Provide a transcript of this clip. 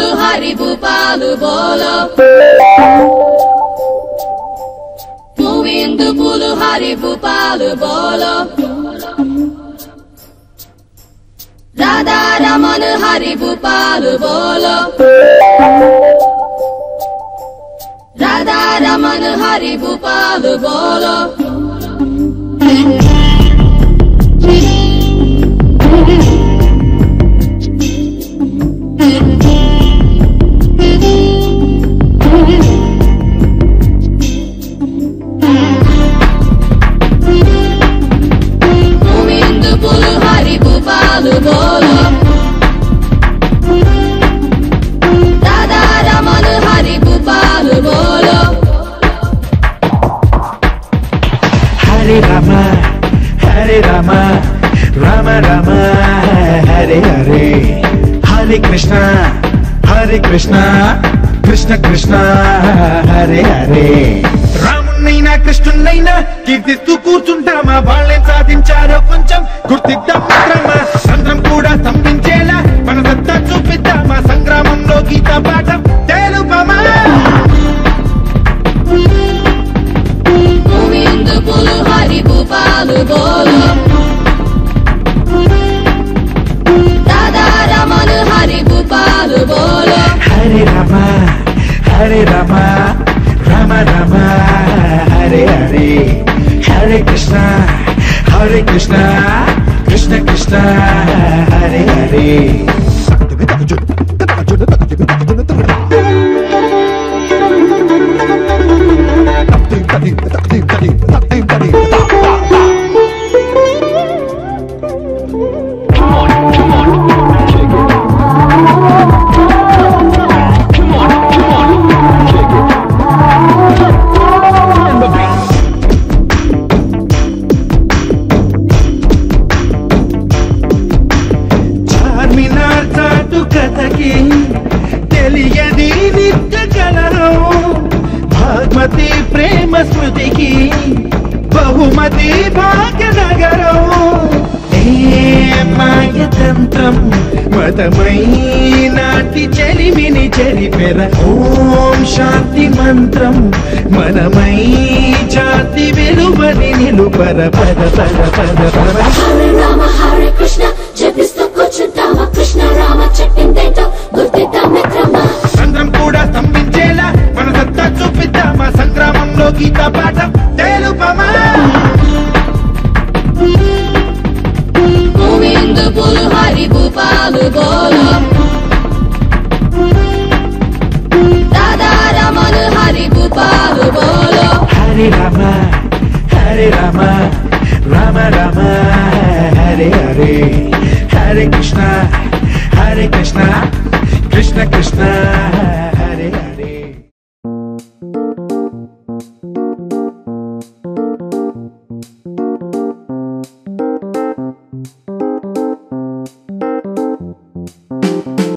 Bulu Hari Bhupalu bolo. Govinda Bulu Hari Bhupalu bolo. Radha Raman Hari Bhupalu bolo. Radha Raman Hari Bhupalu bolo. Govinda Bulu Hari Bhupalu bolo. Radha Raman Hari Bhupalu bolo. Hare Rama, Hare Rama, Rama Rama, Hare Hare. Hare Krishna, Hare Krishna, Krishna Krishna, Hare Hare. రామున్నైనా కృష్ణున్నైనా కీర్తిస్తూ కూర్చుంటామా, వాళ్ళేం సాధించారో కొంచెం గుర్తిద్దాం మిత్రమా. సంద్రం కూడా స్తంభించేలా మన సత్తా చూపిద్దామా, సంగ్రామంలో గీతా పాఠం తెలుపమా. Govinda Bulu Hari Bhupalu bolo. Radha Raman Hari Bhupalu bolo. Hare Rama, Hare Rama, Rama Rama, Hare Hare. Hare Krishna, Hare Krishna, Krishna Krishna, Hare Hare. Charminar చాటు కథకి తెలియని నిత్య కళలో, భాగ్మతి ప్రేమ స్మృతికి బహుమతి భాగ్యనగరం. ఏ మాయతంత్రం మతమై నాటి చెలిమిని చెరిపెర, ఓం శాంతి మంత్రం మనమై జాతి విలువని నిలుపర. పద పద పద పద. Hare Rama Hare Krishna జపిస్తూ కూర్చుంటామా, కృష్ణ రామ చెప్పిందేంటో గుర్తిద్దాం మిత్రమా. సంద్రం కూడా స్తంభించేలా మన సత్తా చూపిద్దామా, సంగ్రామంలో గీతా పాఠం తెలుపమా. Govinda Bulu Hari Bhupalu bolo. Radha Raman Hari Bhupalu bolo. Hare Rama, Hare Rama, Rama Rama, Hare Hare. Hare Krishna, Hare Krishna, Krishna Krishna,